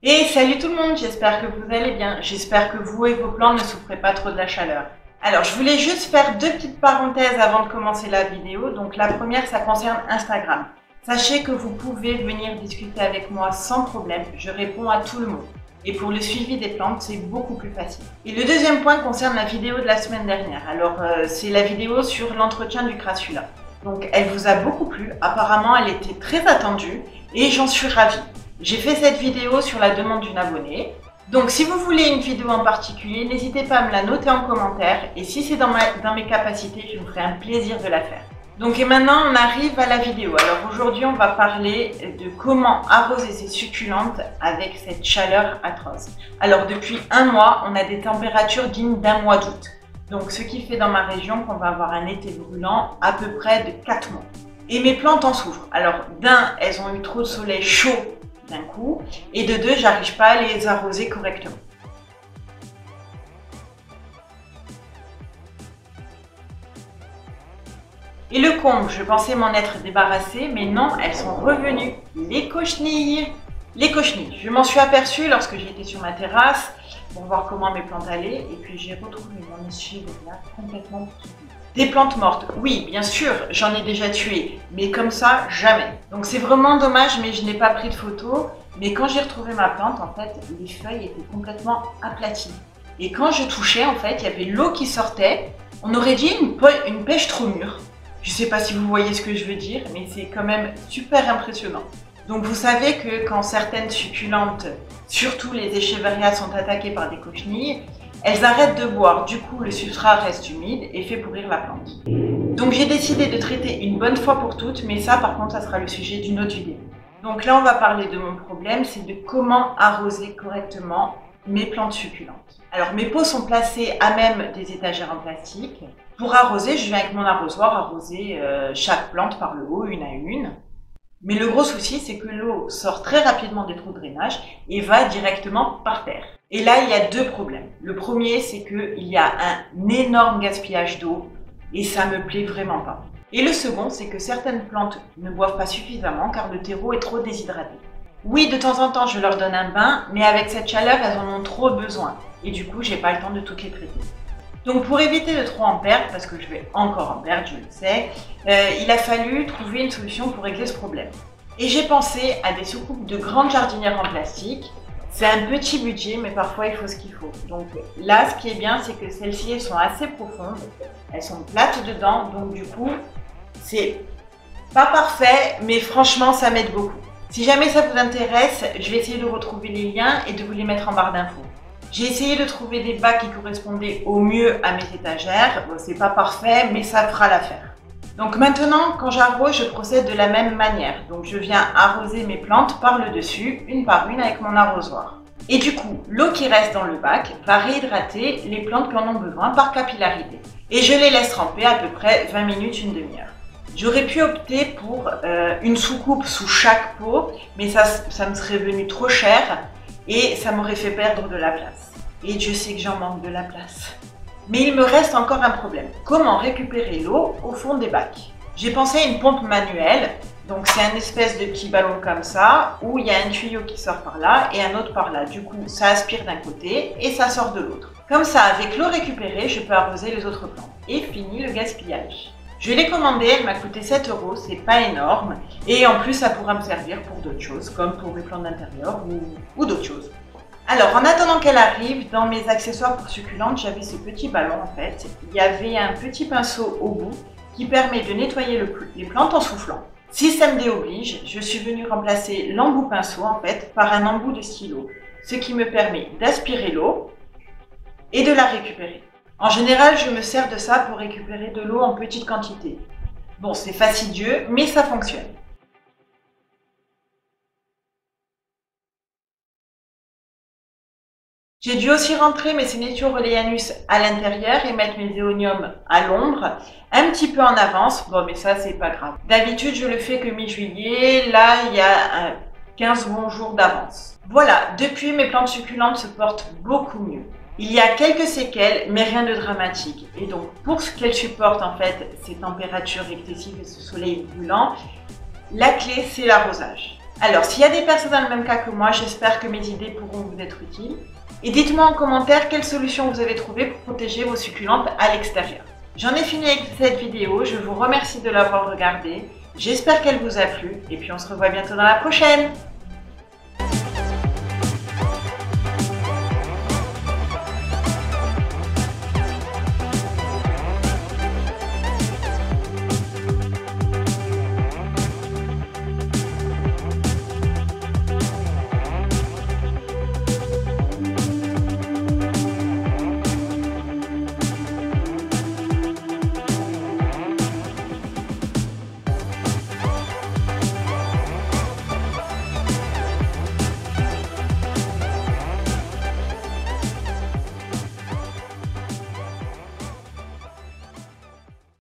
Et salut tout le monde, j'espère que vous allez bien. J'espère que vous et vos plantes ne souffrez pas trop de la chaleur. Alors, je voulais juste faire deux petites parenthèses avant de commencer la vidéo. Donc, la première, ça concerne Instagram. Sachez que vous pouvez venir discuter avec moi sans problème. Je réponds à tout le monde. Et pour le suivi des plantes, c'est beaucoup plus facile. Et le deuxième point concerne la vidéo de la semaine dernière. Alors, c'est la vidéo sur l'entretien du crassula. Donc, elle vous a beaucoup plu. Apparemment, elle était très attendue et j'en suis ravie. J'ai fait cette vidéo sur la demande d'une abonnée. Donc si vous voulez une vidéo en particulier, n'hésitez pas à me la noter en commentaire et si c'est dans mes capacités, je me ferai un plaisir de la faire. Donc et maintenant on arrive à la vidéo. Alors aujourd'hui on va parler de comment arroser ces succulentes avec cette chaleur atroce. Alors depuis un mois, on a des températures dignes d'un mois d'août. Donc ce qui fait dans ma région qu'on va avoir un été brûlant à peu près de 4 mois. Et mes plantes en souffrent. Alors d'un, elles ont eu trop de soleil chaud d'un coup, et de deux, j'arrive pas à les arroser correctement. Et le comble, je pensais m'en être débarrassée, mais non, elles sont revenues. Les cochenilles. Les cochenilles, je m'en suis aperçue lorsque j'étais sur ma terrasse pour voir comment mes plantes allaient, et puis j'ai retrouvé mon essuie là complètement pourrie. Des plantes mortes, oui, bien sûr, j'en ai déjà tué, mais comme ça, jamais. Donc c'est vraiment dommage, mais je n'ai pas pris de photos. Mais quand j'ai retrouvé ma plante, en fait, les feuilles étaient complètement aplaties. Et quand je touchais, en fait, il y avait l'eau qui sortait. On aurait dit une pêche trop mûre. Je ne sais pas si vous voyez ce que je veux dire, mais c'est quand même super impressionnant. Donc vous savez que quand certaines succulentes, surtout les Echeveria, sont attaquées par des cochenilles, elles arrêtent de boire, du coup le substrat reste humide et fait pourrir la plante. Donc j'ai décidé de traiter une bonne fois pour toutes, mais ça par contre ça sera le sujet d'une autre vidéo. Donc là on va parler de mon problème, c'est de comment arroser correctement mes plantes succulentes. Alors mes pots sont placés à même des étagères en plastique. Pour arroser, je viens avec mon arrosoir arroser chaque plante par le haut, une à une. Mais le gros souci, c'est que l'eau sort très rapidement des trous de drainage et va directement par terre. Et là, il y a deux problèmes. Le premier, c'est qu'il y a un énorme gaspillage d'eau et ça me plaît vraiment pas. Et le second, c'est que certaines plantes ne boivent pas suffisamment car le terreau est trop déshydraté. Oui, de temps en temps, je leur donne un bain, mais avec cette chaleur, elles en ont trop besoin. Et du coup, j'ai pas le temps de toutes les traiter. Donc pour éviter de trop en perdre, parce que je vais encore en perdre, je le sais, il a fallu trouver une solution pour régler ce problème. Et j'ai pensé à des soucoupes de grandes jardinières en plastique. C'est un petit budget, mais parfois il faut ce qu'il faut. Donc là, ce qui est bien, c'est que celles-ci, elles sont assez profondes, elles sont plates dedans, donc du coup, c'est pas parfait, mais franchement, ça m'aide beaucoup. Si jamais ça vous intéresse, je vais essayer de retrouver les liens et de vous les mettre en barre d'infos. J'ai essayé de trouver des bacs qui correspondaient au mieux à mes étagères. Bon, c'est pas parfait, mais ça fera l'affaire. Donc maintenant, quand j'arrose, je procède de la même manière. Donc je viens arroser mes plantes par le dessus, une par une avec mon arrosoir. Et du coup, l'eau qui reste dans le bac va réhydrater les plantes qui en ont besoin par capillarité. Et je les laisse tremper à peu près 20 minutes, une demi-heure. J'aurais pu opter pour une soucoupe sous chaque pot, mais ça me serait venu trop cher. Et ça m'aurait fait perdre de la place. Et je sais que j'en manque de la place. Mais il me reste encore un problème. Comment récupérer l'eau au fond des bacs? J'ai pensé à une pompe manuelle. Donc c'est un espèce de petit ballon comme ça, où il y a un tuyau qui sort par là et un autre par là. Du coup, ça aspire d'un côté et ça sort de l'autre. Comme ça, avec l'eau récupérée, je peux arroser les autres plantes. Et fini le gaspillage. Je l'ai commandé, elle m'a coûté 7 €, c'est pas énorme. Et en plus, ça pourra me servir pour d'autres choses, comme pour mes plantes d'intérieur ou d'autres choses. Alors, en attendant qu'elle arrive, dans mes accessoires pour succulentes, j'avais ce petit ballon en fait. Il y avait un petit pinceau au bout qui permet de nettoyer les plantes en soufflant. Système D oblige, je suis venue remplacer l'embout pinceau en fait par un embout de stylo, ce qui me permet d'aspirer l'eau et de la récupérer. En général, je me sers de ça pour récupérer de l'eau en petite quantité. Bon, c'est fastidieux, mais ça fonctionne. J'ai dû aussi rentrer mes Senecio Rhollianus à l'intérieur et mettre mes éoniums à l'ombre, un petit peu en avance. Bon, mais ça, c'est pas grave. D'habitude, je le fais que mi-juillet. Là, il y a 15 bons jours d'avance. Voilà, depuis, mes plantes succulentes se portent beaucoup mieux. Il y a quelques séquelles, mais rien de dramatique. Et donc, pour ce qu'elles supportent, en fait, ces températures excessives et ce soleil brûlant, la clé, c'est l'arrosage. Alors, s'il y a des personnes dans le même cas que moi, j'espère que mes idées pourront vous être utiles. Et dites-moi en commentaire quelles solutions vous avez trouvées pour protéger vos succulentes à l'extérieur. J'en ai fini avec cette vidéo, je vous remercie de l'avoir regardée. J'espère qu'elle vous a plu et puis on se revoit bientôt dans la prochaine.